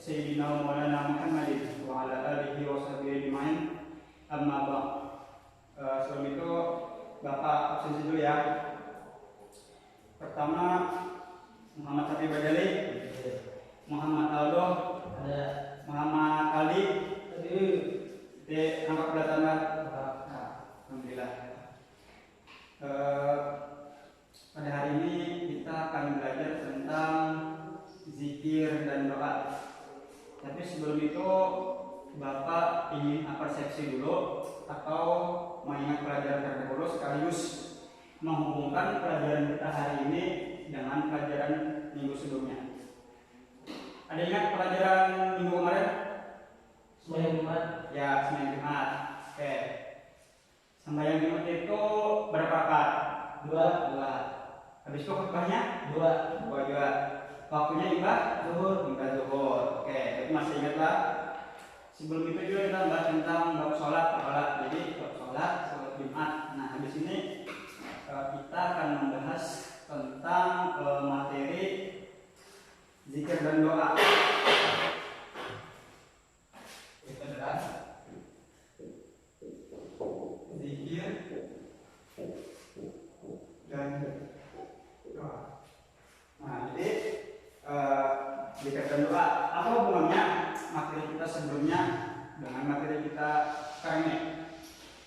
sayyidina wa maulana Muhammadin wa ala alihi wa sahbihi ajma'in. Amma ba'd. Sebelum itu Bapak absensi dulu ya. Pertama Muhammad Habib Badali, Muhammad Aldo, Muhammad Ali. Nampak kelihatan nggak? Alhamdulillah. Pada hari ini kita akan belajar tentang zikir dan doa. Tapi sebelum itu Bapak ingin persepsi dulu atau mengingat pelajaran terdahulu sekaligus menghubungkan pelajaran kita hari ini dengan pelajaran minggu sebelumnya. Ada ingat pelajaran minggu kemarin? Sembahyang Jumat. Ya, sembahyang Jumat. Oke. Sembahyang Jumat itu berapa rakaat? Dua. Habis itu khutbahnya? Dua juga. Waktunya ibadah zuhur. Oke, jadi masih ingat lah. Sebelum itu juga kita bahas tentang bab sholat. Jadi bab sholat Jumat. Nah, habis ini kita akan membahas tentang materi zikir dan doa. Itu adalah zikir dan doa. Nah, jadi zikir dan doa, apa hubungannya materi kita sebelumnya dengan materi kita sekarang ini?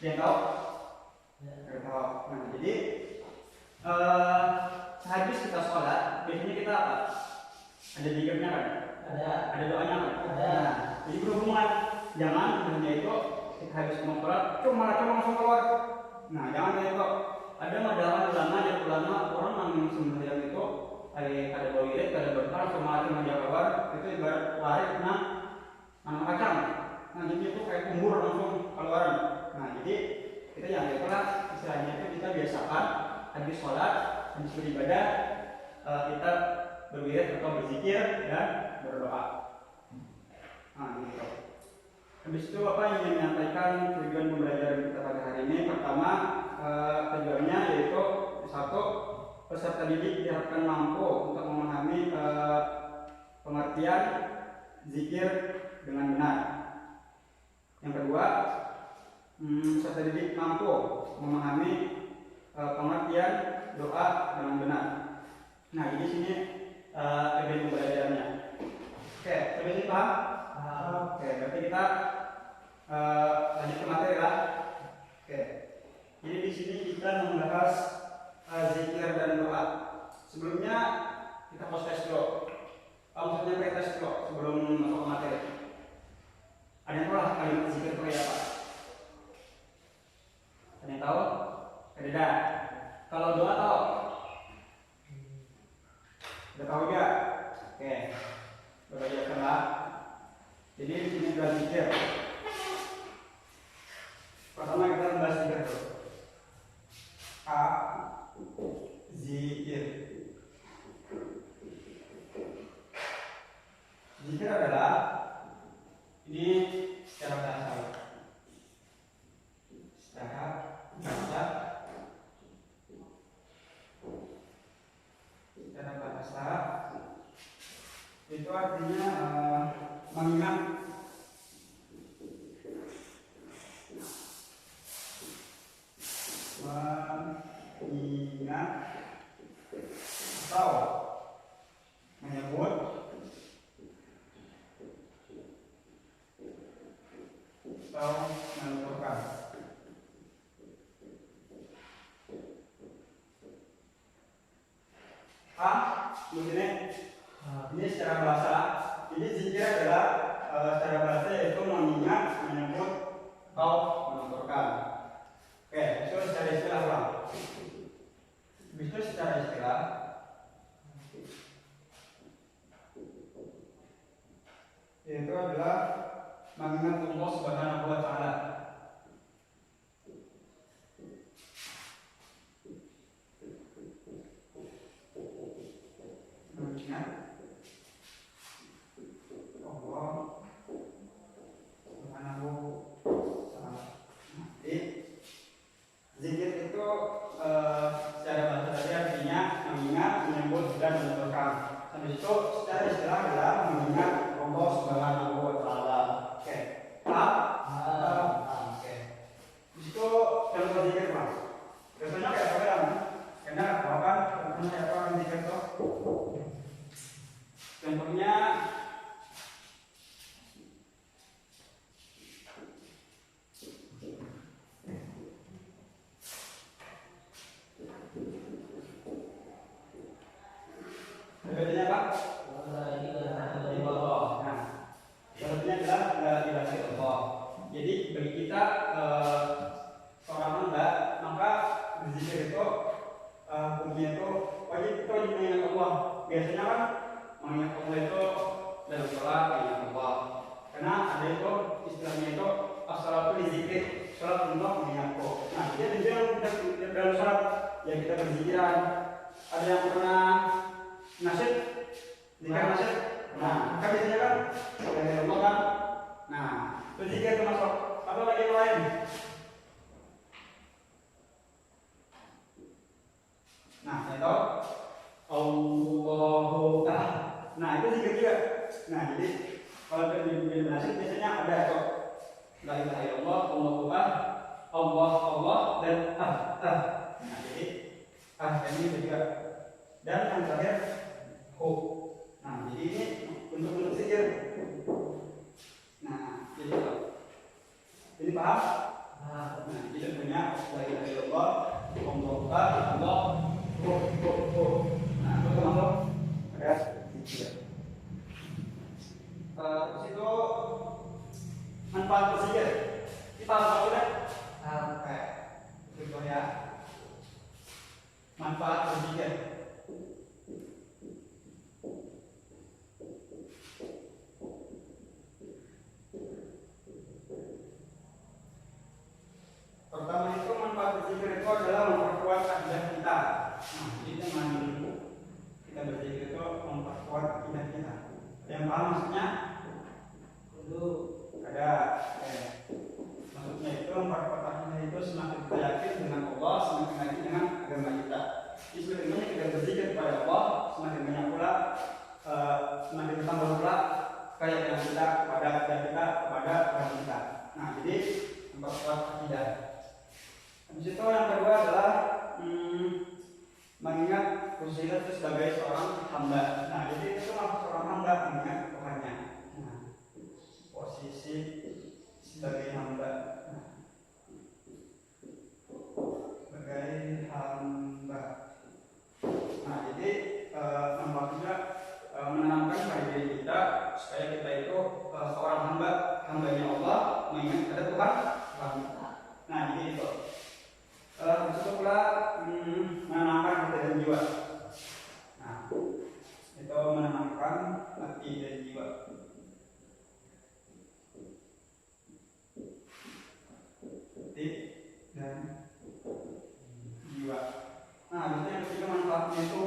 Dia tahu? Nah, jadi sehabis kita sholat, biasanya kita apa? Ada zikirnya kan? Ada doanya kan? Nah, jadi berhubungan. Jangan hanya itu kita habis mau sholat, cuma langsung keluar. Nah, jangan kayak itu. Ada madahan ulama orang yang sembahyang itu ada bau irit, ada berkah, semua cuma dia keluar, itu ibarat lari kena kacang. Nah, jadi itu kayak kumbur langsung keluar. Nah, jadi kita yang itulah istilahnya itu kita biasakan habis sholat, habis beribadah, kita berwirid atau berzikir dan berdoa. Nah, gitu. Habis itu Bapak ingin menyampaikan tujuan pembelajaran kita pada hari ini. Pertama, tujuannya yaitu satu, peserta didik diharapkan mampu untuk memahami pengertian zikir dengan benar. Yang kedua, peserta didik mampu memahami pengertian doa dengan benar. Nah, ini sini tujuan pembelajarannya. Oke, sampai sini paham? Oke, berarti kita lanjut ke materi lah. Oke, jadi di sini kita membahas zikir dan doa. Sebelumnya kita tes dulu. Maksudnya pre-tes dulu sebelum masuk ke materi. Ada yang tahu lah kalimat zikir itu kayak apa? Ada yang tahu? Ada. Kalau doa tahu? Udah tahu ya? Oke, belajarkan lah. Jadi di sini adalah zikir. Pertama kita membahas zikir dulu. Zikir. Zikir adalah ini secara bahasa. Itu artinya mengingat atau menyebut atau menuturkan. Ini secara bahasa. Jadi zikir adalah secara bahasa yaitu mengingat, menyebut atau menuturkan. Oke, itu secara istilah lah. Itu secara istilah itu adalah mengingat Allah Subhanahu wa Ta'ala. Mengingat Allah Subhanahu wa Ta'ala. Jadi zikir itu secara bahasa tadi artinya mengingat, menyebut dan menuturkan. Habis itu secara istilah adalah mengingat Allah Subhanahu Jadi bagi kita seorang hamba, maka berzikir itu hukumnya itu wajib kita wajib mengingat Allah. Biasanya kan mengingat Allah itu dalam sholat mengingat Allah. Karena ada itu istilahnya itu as-shalatu lizikri, sholat untuk mengingatku. Nah, dia tujuan kita dalam sholat ya kita berzikiran. Ada yang pernah nasyid, zikir nasyid. Nah, kan biasanya kan dari Allah kan. Nah, itu zikir termasuk. Atau lagi yang lain. Nah, itu Allahu Ta'ala. Nah, itu zikir juga. Nah, jadi kalau di nasyid biasanya ada kok la ilaha illallah, Allahu Akbar, Allah dan Nah, jadi ini juga. Dan yang terakhir Nah, jadi ini untuk zikir. Nah, jadi ini paham? Nah, jadi punya la ilaha illallah, Allahu Akbar, Allah. Nah, itu termasuk ada zikir. Terus itu manfaat berzikir. Kita apa sudah? Contoh ya. Manfaat berzikir. Pertama itu manfaat berzikir itu adalah memperkuat akidah kita. Nah, jadi dengan kita berzikir itu memperkuat akidah kita. Ada yang paham maksudnya? Ada. Maksudnya itu memperkuat akidah itu semakin kita yakin dengan Allah, semakin yakin dengan agama kita. Jadi semakin banyak kita berzikir kepada Allah, semakin banyak pula semakin bertambah pula keyakinan kita kepada akidah kita, kepada agama kita. Nah, jadi memperkuat akidah. Habis itu yang kedua adalah mengingat posisi itu sebagai seorang hamba. Nah, jadi itu maksud seorang hamba mengingat Tuhannya. Nah, posisi sebagai hamba. Sebagai hamba. Nah, jadi juga menanamkan pada diri kita supaya kita itu seorang hambanya Allah, mengingat ada Tuhan. Nah, jadi itu. Itu pula menenangkan hati dan jiwa. Nah, itu menenangkan hati dan jiwa. Hati dan jiwa. Nah, biasanya ketika manfaatnya itu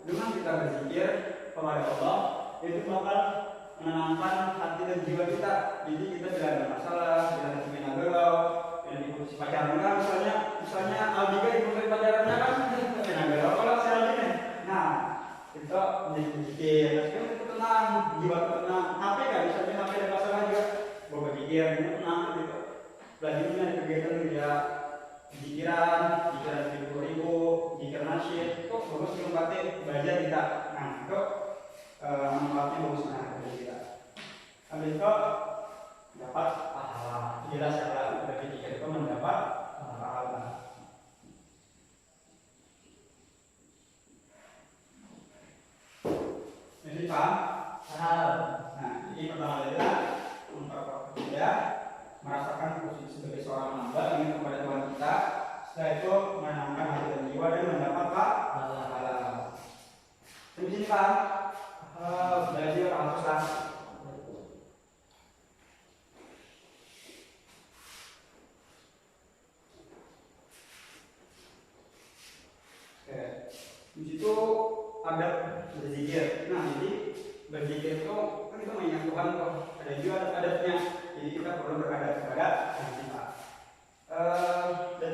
dengan kita berzikir kepada Allah, itu bakal menenangkan hati dan jiwa kita. Jadi kita tidak ada masalah, tidak ada semena galau. Yang diputus pacaran kan misalnya Albika diputus pacarannya kan galau kalau si Albi. Nah, itu menjadi berpikir, terus itu tenang, jiwa tenang. HP kan misalnya HP ada masalah juga, gue berpikir ini tenang gitu. Belajar ini ada kegiatan dia pikiran 10.000, zikir nasyid, itu bagus diumpati belajar kita. Nah, itu manfaatnya bagus dari kita. Habis itu dapat pahala. Jelas kalau berzikir itu mendapat pahala. Jadi paham? Nah, jadi pertama adalah memperkuat akidah, merasakan posisi sebagai seorang hamba ingin kepada Tuhan kita. Setelah itu menenangkan hati dan jiwa dan mendapat pahala. Sampai sini paham? Belajar haruslah. Di situ ada berzikir. Nah, jadi berzikir itu kan kita mengingat Tuhan kok. Ada juga adat-adatnya. Jadi kita perlu beradab kepada Tuhan kita.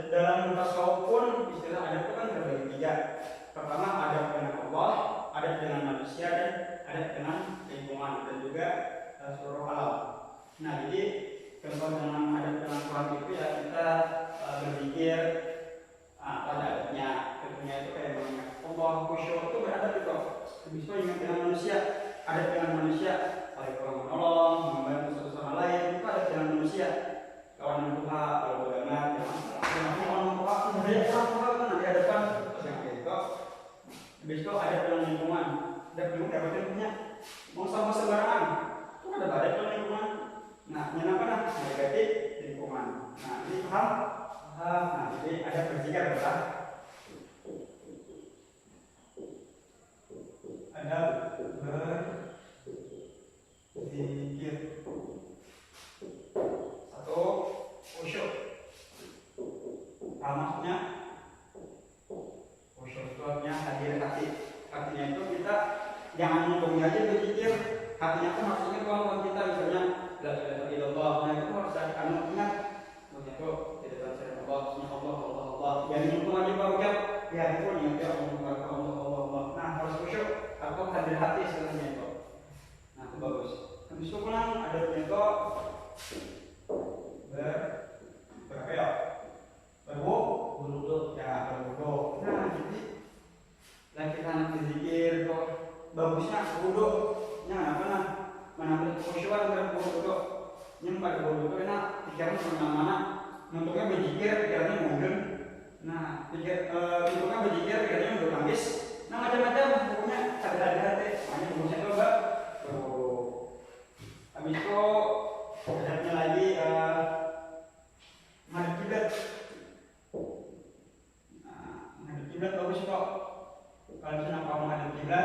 Dalam tasawuf pun istilah adat itu kan terbagi tiga. Pertama adab dengan Allah, adab dengan manusia, dan adab dengan lingkungan dan juga seluruh alam. Nah, jadi contoh dengan adab dengan Tuhan itu ya kita berzikir. Ada adabnya. Contohnya itu kayak mengingat Allah, khusyuk itu beradab itu. Habis itu ingat dengan manusia, adab dengan manusia, saling tolong menolong, membantu satu sama lain, itu adab dengan manusia. Kawan yang Tuhan, kalau bagaimana, orang tua, sebenarnya orang tua kan nanti hadapan yang kayak itu. Habis itu adab dengan lingkungan, adab dengan dapat punya, mau sama sembarangan, itu ada adab dengan lingkungan. Nah, menyenangkan lah, negatif, Paham? Paham. Nah, jadi ada berzikir kan? Ada berzikir. Satu, khusyuk. Apa maksudnya? Khusyuk itu artinya hadir hati. Artinya itu kita jangan ngomong aja berzikir. Hatinya itu maksudnya kalau kita misalnya la ilaha illallah, nah itu harus ada ingat. Maksudnya itu tidak terserah Allah, Allah. Yang nyumpung aja baru ucap, ya itu ingat ya Allah. Nah harus khusyuk atau hadir hati istilahnya itu. Nah itu bagus. Habis itu pulang ada itu berapa ya? Berwudu ya, berwudu. Nah jadi lagi kita berzikir kok bagusnya wudu. Nah apa menambil khusyuan berwudu. Yang pada wudu itu enak pikiran kemana-mana. Untungnya berzikir pikirannya mungkin. Nah itu kan berzikir pikirannya udah habis. Nah macam-macam pokoknya ada hati. Hanya bagusnya coba berwudu. Habis itu adabnya lagi menghadap kiblat. Nah, menghadap kiblat bagus kok. Kalau misalnya kau menghadap kiblat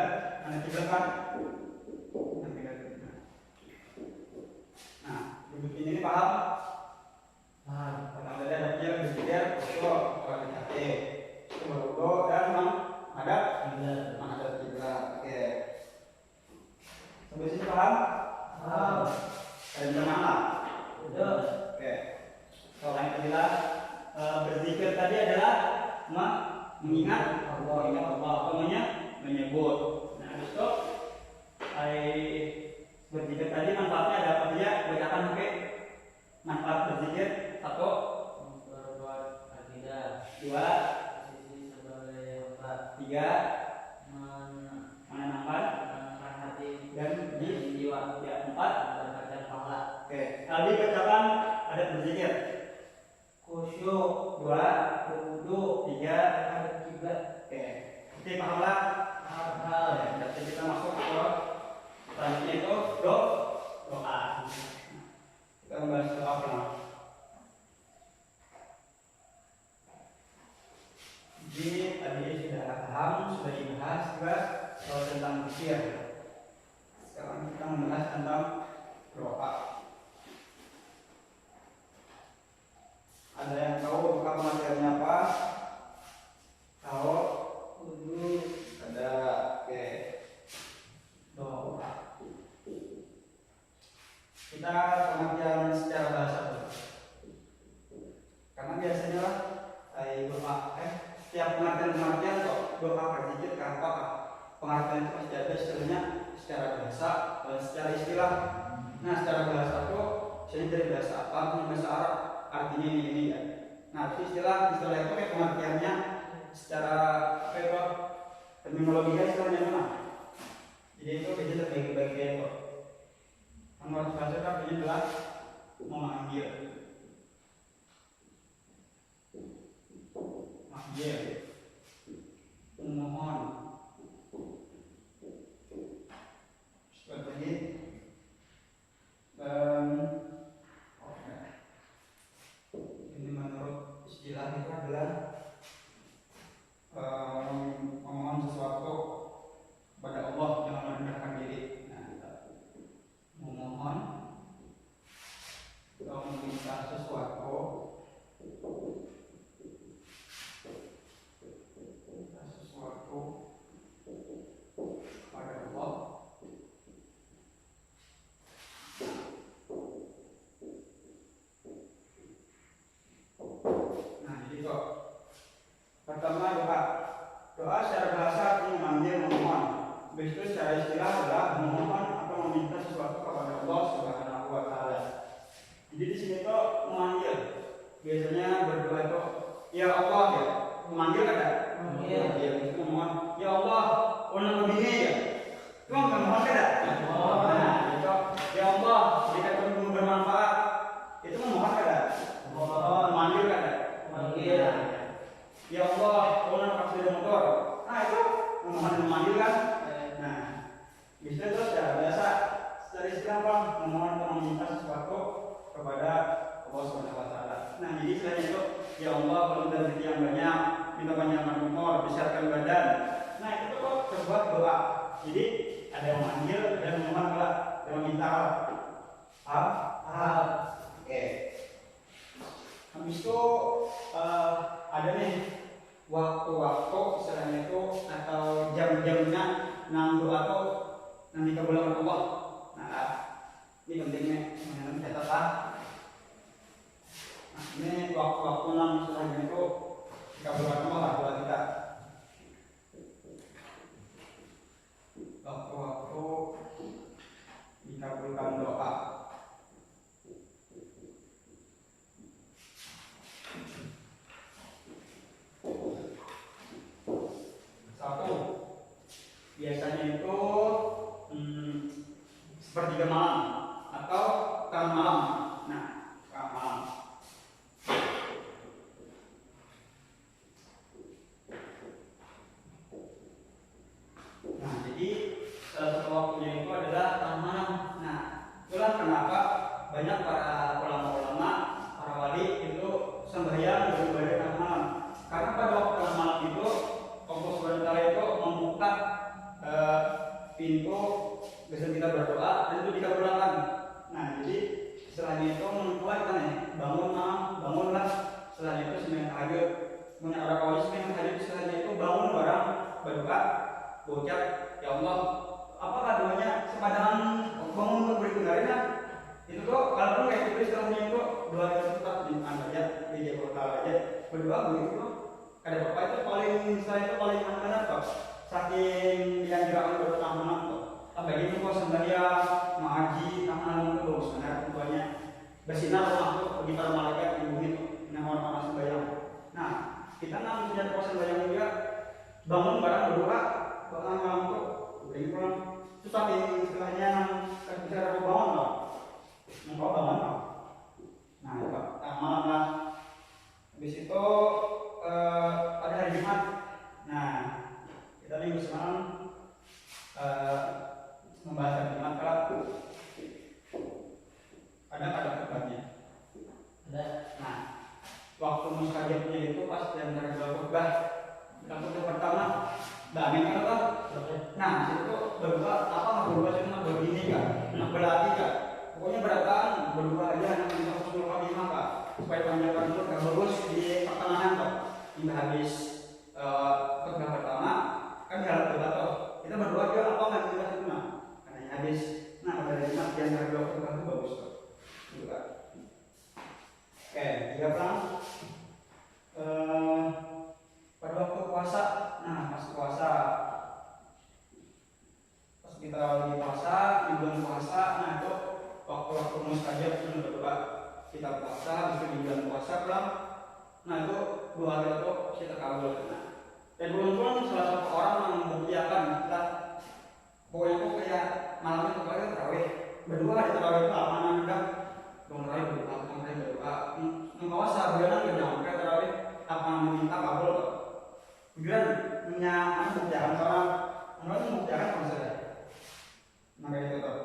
kan? Nah, duduk ini paham? Paham. Pertama tadi adabnya berzikir, khusyuk, orang hati. Itu berwudu dan menghadap kiblat. Oke. Sampai sini paham? Paham. Ada mana? Udah. Oke. Kalau yang kedua berzikir tadi adalah mengingat Allah, menyebut. Nah, habis itu berzikir tadi manfaatnya ada apa saja? Bacakan pakai manfaat berzikir. Satu, memperkuat akidah. Dua, sisi sebagai otak. Tiga, menenangkan hati dan jiwa. Ya, empat, mendapatkan pahala. Oke. Tadi bacakan ada berzikir. Khusyuk. Dua, berwudu. Tiga, menghadap kiblat. Oke. Oke, pahala. Ya, jadi kita masuk ke selanjutnya itu doa. Kita membahas doa apa? Jadi tadi sudah paham, sudah dibahas juga soal tentang zikir. Sekarang kita membahas tentang doa. Ada yang tahu doa materinya apa? Tahu? Ada. Oke. Doa. Kita pengertian secara bahasa dulu. Karena biasanya lah doa. Setiap pengertian doa berzikir ke apa? Pengertian itu pasti ada istilahnya secara bahasa dan secara istilah. Nah, secara bahasa itu saya dari bahasa apa? Bahasa Arab. Artinya ini ya. Nah, istilah itu kayak pengertiannya secara terminologinya istilahnya mana? Jadi itu bisa terbagi-bagi itu. Menurut bahasa artinya adalah memanggil, memohon. Seperti ini. Ini menurut istilah itu adalah memohon sesuatu kepada Allah, jangan merendahkan diri. Nah, memohon atau meminta sesuatu kepada Allah. Nah, jadi kok pertama doa secara bahasa artinya memanggil, memohon. Habis itu secara istilah adalah memohon atau meminta sesuatu kepada Allah Subhanahu wa Ta'ala. Jadi di sini tuh memanggil. Biasanya berdoa itu ya Allah ya. Memanggil ada? Memanggil. Itu memohon. Ya Allah, orang begini ya. Itu memohon ada? Nah, itu ya Allah, jika kamu bermanfaat. Itu memohon ada? Memanggil ada? Memanggil. Ya Allah, orang pakai sepeda motor. Nah, itu memanggil kan? Nah, bisa itu secara biasa, secara istilah memohon atau meminta sesuatu kepada Allah Subhanahu wa Ta'ala. Nah, jadi istilahnya itu, ya Allah berikan rezeki yang banyak, minta panjang umur, besarkan badan. Nah, itu kok terbuat doa. Jadi ada yang manggil, ada yang memohon doa, ada yang minta. Oke. Habis itu ada nih waktu-waktu istilahnya itu atau jam-jamnya nang doa tuh nang dikabulkan Allah. Nah, ini pentingnya mengenai catatan. Nah, ini waktu-waktu nang istilahnya itu dikabulkan Allah doa kita. Waktu-waktu dikabulkan doa. Satu, biasanya itu sepertiga malam atau tengah malam. Nah, tengah malam. Nah, jadi salah satu waktunya itu adalah tengah malam. Nah, itulah kenapa banyak para ulama-ulama, para wali itu sembahyang beribadah tengah malam. Karena pada waktu tengah malam itu Allah SWT itu membuka pintu bisa kita berdoa dan itu dikabulkan. Nah, jadi istilahnya itu menguatkan ya, bangunlah. Istilahnya itu sembahyang tahajud. Punya orang kawin sembahyang tahajud istilahnya itu bangun barang berdoa, berucap, ya Allah, apakah doanya sepadan bangun berikutnya? Itu tuh kalau kayak gitu istilahnya itu doa itu tetap aja, dia aja berdoa begitu. Ada bapak itu paling saya itu paling benar kok. Saking yang gerakan bertahanan kok. Apalagi itu kok sembahyang, mengaji, tahanan itu bagus benar tentunya. Bersinar rumah di para malaikat ibu itu, yang orang-orang sembahyang. Nah, kita nang sudah proses sembahyang juga bangun barang berdoa, bangun malam itu beri pulang. Itu saking istilahnya bisa bangun kok. Engkau bangun kok. Nah, itu malam lah. Habis itu pada hari Jumat. Nah, kita minggu semalam membahas hari Jumat. Kalau ada khutbahnya. Ada. Nah, waktu mustajabnya itu pas di antara dua khutbah. Khutbah pertama, amin kan? Nah, situ berdoa apa? Berdoa cuma begini kan? Nak berarti kan? Pokoknya berataan berdoa aja, nak minta husnul khatimah Pak, supaya panjang umur gak bagus di pertengahan kok. Hingga habis khutbah pertama kan dalam debat toh kita berdoa juga apa nggak kita terima karena habis. Nah, pada hari Jumat yang hari dua khutbah itu bagus kok juga. Oke, tiga perang pada waktu puasa. Nah, pas puasa, pas kita lagi puasa di bulan puasa, nah itu waktu-waktu mustajab itu berdoa. Kita puasa, bisa di bulan puasa pulang. Nah, itu doa kita tuh kita kabul. Nah, dan belum salah satu orang yang membuktikan kita pokoknya itu kayak malamnya tuh kalian terawih berdua di terawih itu aman enggak dong, terawih berdoa mengawasa benar nggak nyampe terawih apa meminta kabul kok kemudian punya membuktikan seorang orang membuktikan maksudnya. Maka itu tuh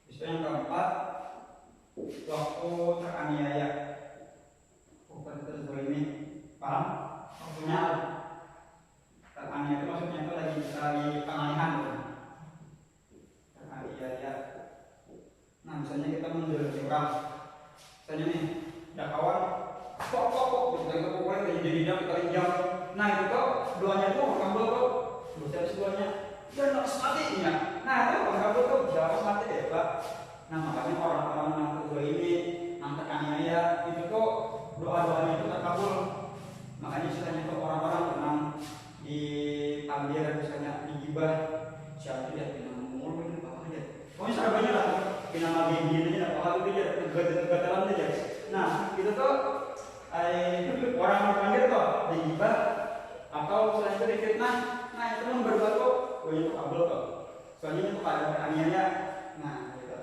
itu yang keempat, waktu teraniaya. Bukan ini paham? Waktunya teraniaya itu maksudnya itu lagi pengalihan teraniaya. Nah, misalnya kita menjelajah orang, misalnya nih ada kawan kok kita pokoknya jadi jam kita jam. Nah, itu kok doanya itu kabul kok bisa semuanya dan harus mati ya. Nah, itu kabul kok bisa harus mati ya Pak. Nah, makanya orang-orang yang kedua ini yang teraniaya itu kok doa-doanya itu terkabul. Makanya istilahnya itu orang-orang yang diambil misalnya digibah siapa dia pinang mulu ini apa aja. Pokoknya sahabatnya lah pinang lagi gini apa hal itu aja kegatelan aja. Nah, itu tuh orang terpanggil tuh digibah atau selain itu difitnah. Nah, itu yang berbuat tuh itu kabul tuh. Soalnya itu pada teraniaya. Nah, gitu.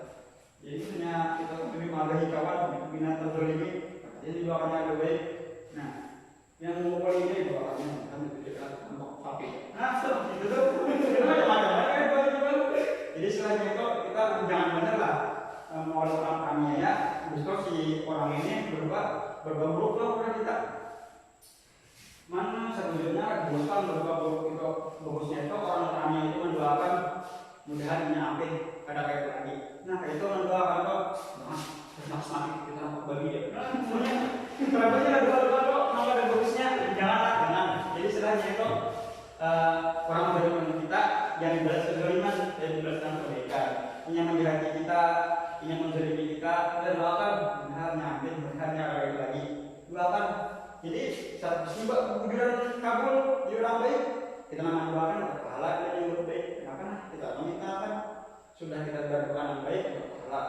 Jadi punya kita lebih mengagahi kawan bina terzolimi. Jadi doakannya lebih baik. Nah, yang memukul ini doakannya kan itu juga untuk sapi. Nah, itu tuh macam-macam. Jadi selain itu kita jangan benar lah mau orang aniaya justru si orang ini berubah buruk lah kepada kita. Mana sebetulnya keburukan berubah buruk itu bagusnya itu orang ramai itu mendoakan mudahan nyampe pada kayak lagi. Nah kayak itu mendoakan kok semakin kita bagi dia. Nah semuanya kerabatnya ada dua kok, kalau ada bagusnya jangan. Jadi istilahnya itu orang beriman kita yang dibalas kezaliman dan dibalaskan kebaikan. Ini yang menjadi kita, ini yang menzalimi kita, dan doakan mudahan nyampe, mudahan nyampe lagi. Doakan. Jadi saat musibah kebujuran kabul di orang baik, kita memang doakan pahala dan yang baik. Kenapa? Kita meminta kan sudah kita berdoa yang baik, pahala.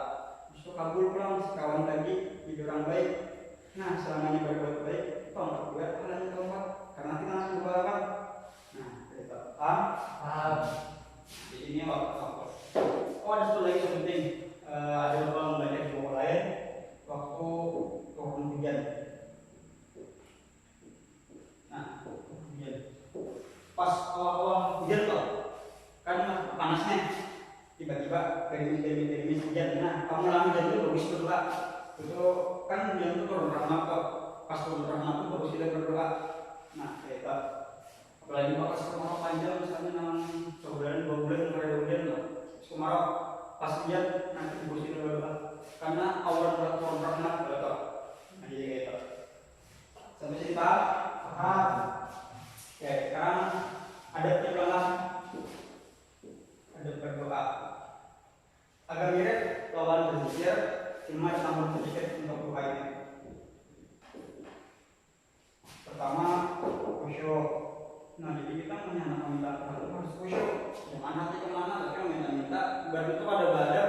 Justru kabul pulang kawan lagi di orang baik. Nah selamanya berbuat baik, itu enggak buat pahalanya keempat karena kita masih doakan. Nah kita paham. Di sini waktu. Oh ada satu lagi yang penting, ada beberapa belajar di buku lain waktu turun hujan. Nah, hujan. Pas awal hujan tuh, kan panasnya, tiba-tiba gerimis hujan. Nah, kamu lama hujan itu bagus berdoa. Itu kan hujan itu turun rahmat tuh. Pas turun rahmat itu bagus kita berdoa. Nah, kayak itu. Apalagi pas kemarau panjang, misalnya nang sebulan 2 bulan nggak ada hujan tuh. Kemarau pas hujan nanti bagus kita berdoa. Karena Allah turun rahmat gitu. Nah, jadi kayak itu. Sampai sini paham? Oke, sekarang ada perjuangan, ada berdoa. Agak mirip lawan berzikir, cuma campur sedikit untuk doa ini. Pertama, khusyuk. Nah, jadi kita meminta Tuhan harus khusyuk. Jangan hati kemana, tapi meminta. Ibarat itu pada belajar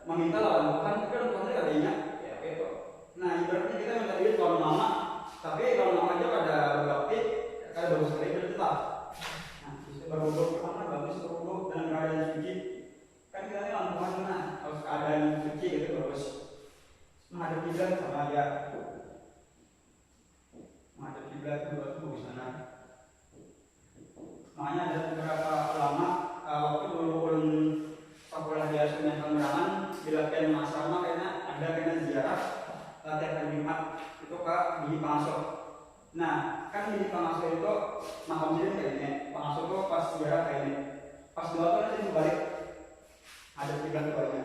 meminta lawan Tuhan, tapi kan Tuhan tidak ada ingat. Ya, itu. Nah, ibaratnya kita minta duit lawan mama. Tapi kalau mau aja pada berbakti, ada bagus sekali bertetap. Nah, bisa berwudu pertama bagus berwudu dalam keadaan suci. Kan kita ini orang Tuhan harus keadaan suci gitu bagus. Menghadap kiblat sama aja. Menghadap kiblat itu bagus sana. Makanya ada beberapa ulama waktu dulu ulun sekolah di Asuhan Pengerangan dilakukan asrama karena ada kena ziarah tiap hari Jumat itu ke di Pangasuh. Nah, kan di Pangasuh itu makam sini kayak ini. Pangasuh itu pas ziarah kayak ini. Pas doa tuh nanti balik ada 3 doanya.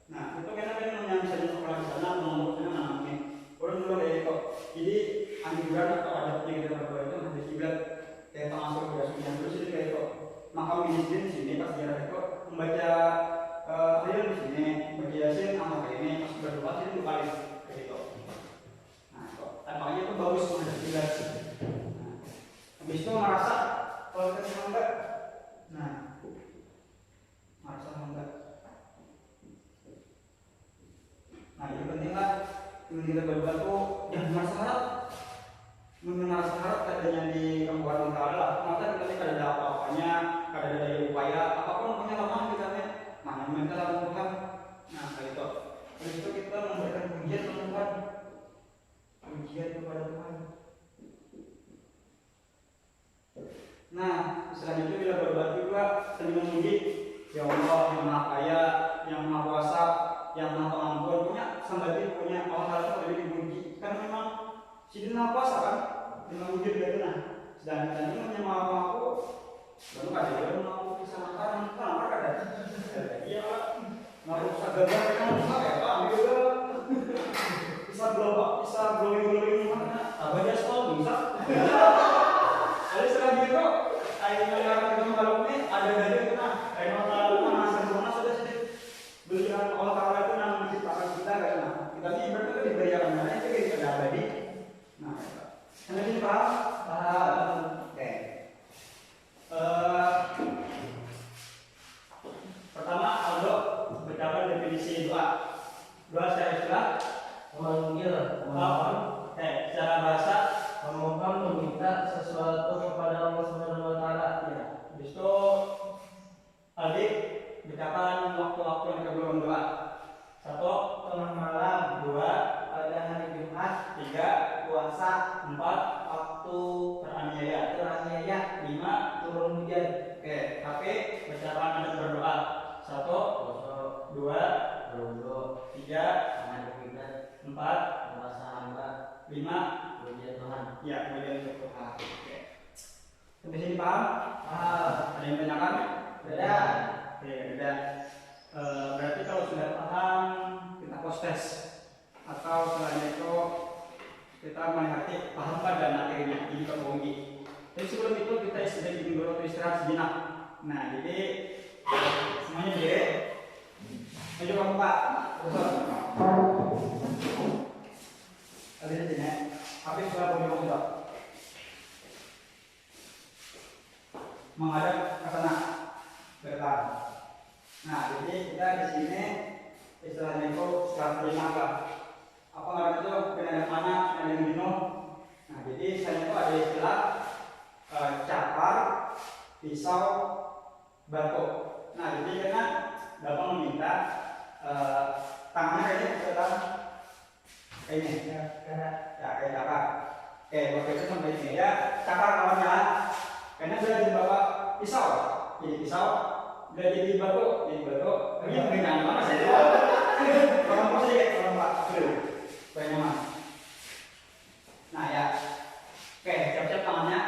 Nah, itu karena yang misalnya sekolah di sana mengumpulkan namanya. Orang dulu kayak itu. Jadi anjuran atau adatnya kita berdoa itu ada kiblat kayak Pangasuh udah sudah terus itu kayak itu. Makam di sini pas ziarah itu membaca ayat di sini, baca Yasin sama kayak ini pas berdoa sini balik. Makanya itu bagus menghadap kiblat. Nah, habis itu merasa kalau kita enggak, nah merasa enggak. Nah ini penting lah. Kita berdoa tuh jangan merasa harap. Merasa harap adanya di kemampuan Allah lah. Maka kita tidak ada apa-apanya, tidak ada daya upaya, apapun punya lemah kita nih. Mana minta lawan Tuhan. Nah kayak itu. Habis itu kita memberikan pujian kepada Tuhan. Pujian kepada Tuhan. Nah, selanjutnya bila berdoa juga sambil memuji ya Allah yang Maha Kaya, yang Maha Kuasa, yang Maha Pengampun, punya sembah punya Allah Taala itu dipuji. Karena memang si Maha Kuasa kan, dengan wujud dia itu nah. Sedangkan ini punya Maha Pengampun, lalu ada yang mau bisa makan, kenapa ada? Iya Pak, nggak usah gagal kan, ya Pak, ambil bisa glowing mana? Apa aja soal bisa? Jadi setelah itu, ayatnya yang kita kalau ini ada dari itu nah, ayat Allah mana sempurna sudah sedikit belian Allah Taala itu yang menciptakan kita karena kita ini berarti diberi yang mana itu kita ada abadi. Nah, sampai sini paham? Paham. Oke. Pertama, Aldo beritakan definisi doa. Doa secara istilah memanggil, memohon, secara bahasa memohon, meminta sesuatu kepada Allah Subhanahu wa Ta'ala. Ya, habis itu adik beritakan waktu-waktu yang kita belum doa. 1 tengah malam, 2 pada hari Jumat, 3 puasa, 4 waktu teraniaya, 5 turun hujan. Oke, tapi beritakan ada berdoa. 1 2 berwudu, 3 menghadap kiblat, 5 Puji Tuhan. ya kemudian untuk Tuhan. Oke. Sampai sini paham? Paham. Ada yang tanyakan? Beda. Oke, beda. Berarti kalau sudah paham kita post test atau selain itu kita melihat paham pada materinya ini terbohongi. Tapi sebelum itu kita bikin dulu istirahat sejenak. Nah, jadi semuanya berdiri. Maju kamu Pak. Habis ini, habis sudah pojok sudah. Menghadap ke sana, belakang. Nah, jadi kita di sini istilahnya itu strategi apa? Apa namanya itu penanda panas, penanda minum. Nah, jadi saya itu ada istilah cakar, pisau, batu. Nah, jadi karena Bapak meminta tangannya kayaknya setelah kayak ini, ya kayak cakar. Oke, Bapak itu sampai sini ya, cakar kawannya. Karena sudah dibawa pisau, jadi pisau. Udah jadi batu, Ini perbedaan mana saya? Orang Pak sedikit, orang Pak dulu, supaya nyaman. Nah ya, oke, siap-siap tangannya.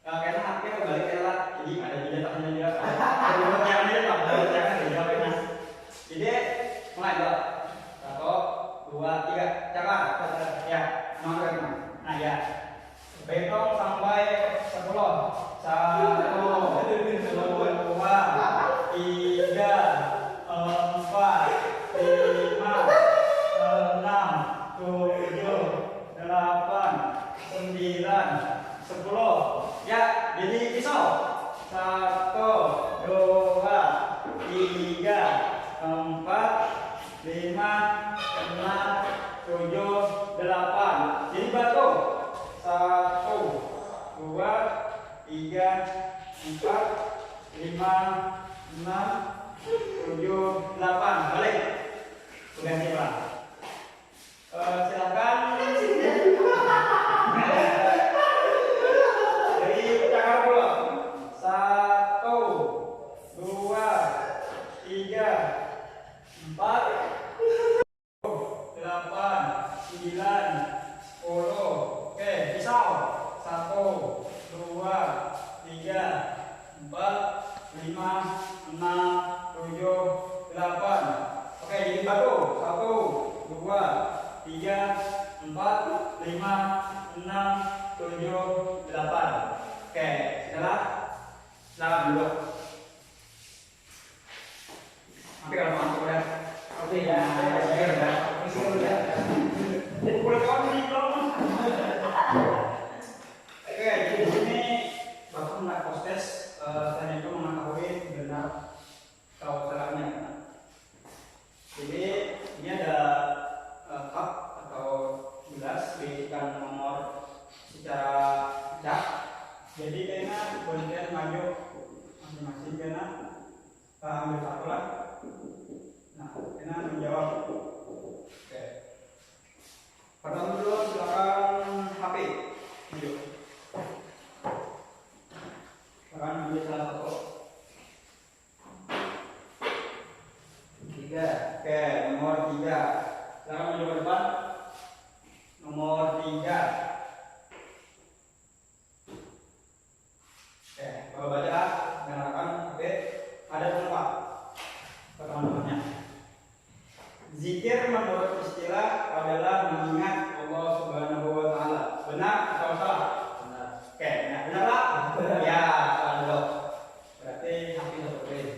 Karena haknya kembali ke alat, jadi ada juga tangannya juga. Ada jangan aja Pak, jangan dijawabnya. Jadi mulai Pak. 1, 2, 3, cakar. Ya, nomor 5. Nah ya, hitung sampai 10. 1, 2, 3, 4, 5, 6, 7, 8, 9, 10. Ya, jadi pisau. 1, 2, 3, 4, 5, 6, 7, 8. Jadi batu. 1, 2, 3, 4, 5, 6, 7, 8. Balik. Ganti Pak. Silakan. Dari cakar dulu. 1, 2, 3, 4, 8, 9, 10. Oke, pisau. 1, 2, 3, 4, 5, 6, 7, 8. Oke, jadi batu. 1, 2, 3, 4, 5, 6, 7, 8. Oke, silakan duduk. Nanti kalau masuk ya. Oke ya, boleh kawan di belakang. Oke, jadi di sini Bapak melihat post test, saya itu mengetahui benar keausalannya. Jadi ini ada cup atau gelas diisikan nomor secara acak. Jadi kayaknya kemudian maju masing-masing kena ambil satu lah. Nah, kena menjawab. Oke. Pertama dulu silakan HP. Maju. Silakan ambil salah satu. 3. Oke, nomor 3. Silakan maju ke depan. Nomor 3. Oke, kalau baca dengarkan HP. Ada tempat pertemuannya. Zikir menurut istilah adalah mengingat Allah Subhanahu wa Ta'ala. Benar atau salah? Benar. Oke, benar Pak? Ya, salah dulu. Berarti hati seperti ini.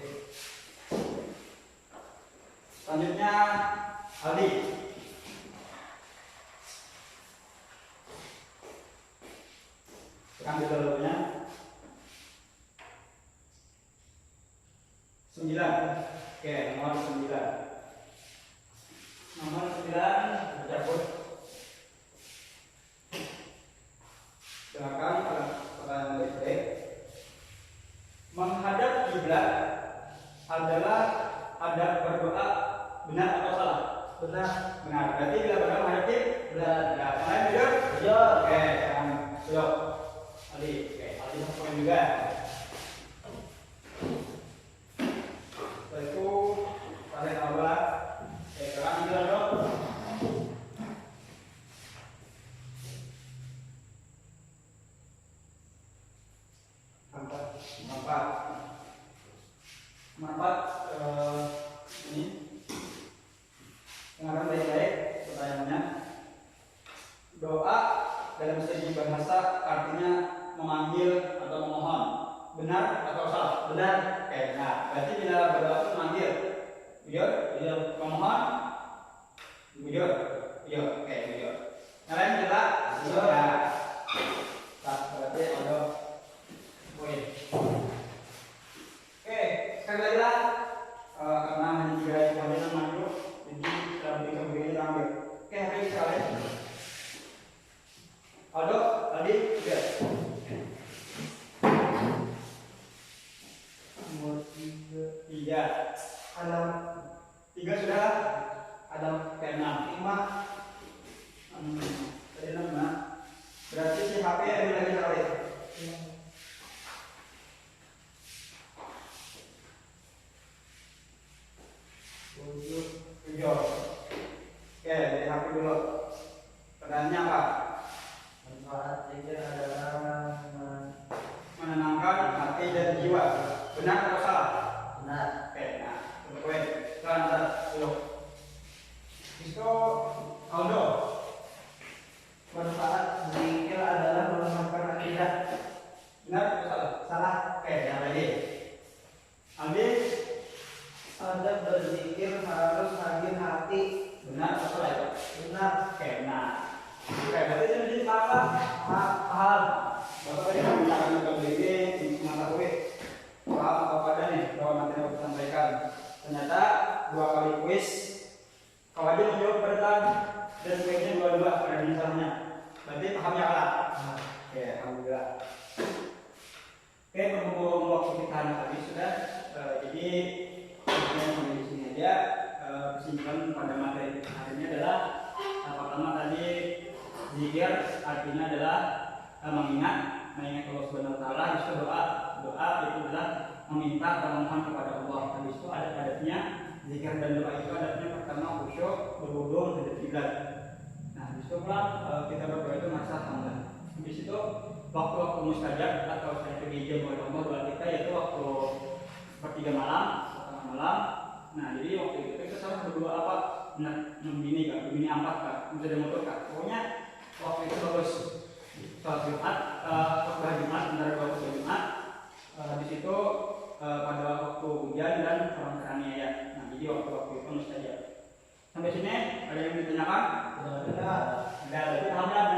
Selanjutnya Aldi. Tekan dulunya. 9. Oke, nomor 9. Nomor 9 bercabut. Silakan pertanyaan baik-baik. Menghadap kiblat adalah adab berdoa, benar atau salah? Benar. Benar. Berarti bila berdoa menghadap kiblat. Nah, kalian jujur? Jujur. Oke, sekarang jujur. Aldi, oke, Aldi poin juga. Setelah itu kalian awal. Oke, sekarang juga dong. Dengarkan baik-baik pertanyaannya. Doa dalam segi bahasa artinya memanggil atau memohon. Benar atau salah? Benar. Oke, nah berarti bila berdoa itu memanggil. Jujur? Iya. Memohon? Jujur? Jujur. Oke, jujur. Yang lain jelas? Jujur. Ya. Nah, berarti ada poin. Oke, sekali lagi lah. Karena hanya 3 kewajiban maju, jadi dalam 3 begini kita ambil. Oke, hari sekalian. Aldo, tadi 3. Nomor 3. 3. Adam. 3 sudah. Adam. Oke, 6. 5. Tadi 6 nah. Berarti si HP ada lagi sekali. 7. Oke, dari HP dulu. Pertanyaannya apa? Manfaat zikir adalah Menenangkan hati dan jiwa. Benar atau salah? benar. Oke, nah, untuk poin. Sekarang dulu. Itu Aldo. Manfaat zikir adalah melemahkan akidah. Benar atau salah? Salah. Oke, yang lagi. Aldi. Adab berzikir harus hadir hati. Benar atau salah itu? Benar. Oke, nah. Oke, berarti jadi apa? Paham. Bapak tadi menggunakan metode ini mengetahui paham atau pada nih bahwa materi yang saya sampaikan. Ternyata 2 kali kuis kau aja menjawab bertahan dan kuisnya 2-2 ada di misalnya. Berarti pahamnya kalah. Oke, alhamdulillah. Oke, berhubung waktu kita habis sudah, jadi kita sampai di sini aja. Kesimpulan pada materi hari ini adalah pertama tadi zikir artinya adalah mengingat Allah Subhanahu wa taala. Itu doa itu adalah meminta dan memohon kepada Allah. Habis itu ada adabnya zikir dan doa itu adabnya pertama khusyuk, berwudu, menghadap kiblat. Nah, habis itu pulang kita berdoa itu masa hamba. Habis itu waktu mustajab atau saya diijab oleh Allah doa kita yaitu waktu sepertiga malam, setengah malam. Nah, jadi waktu itu kita selalu berdoa apa? Begini kak, begini ampat kak, bisa dimutur kak. Pokoknya waktu itu bagus. Sholat Jumat, khutbah Jumat, antara 2 khutbah Jumat. Habis itu pada waktu hujan dan orang teraniaya. Nah, jadi waktu itu mustajab. Sampai sini ada yang ditanyakan? Benar. Ada, berarti alhamdulillah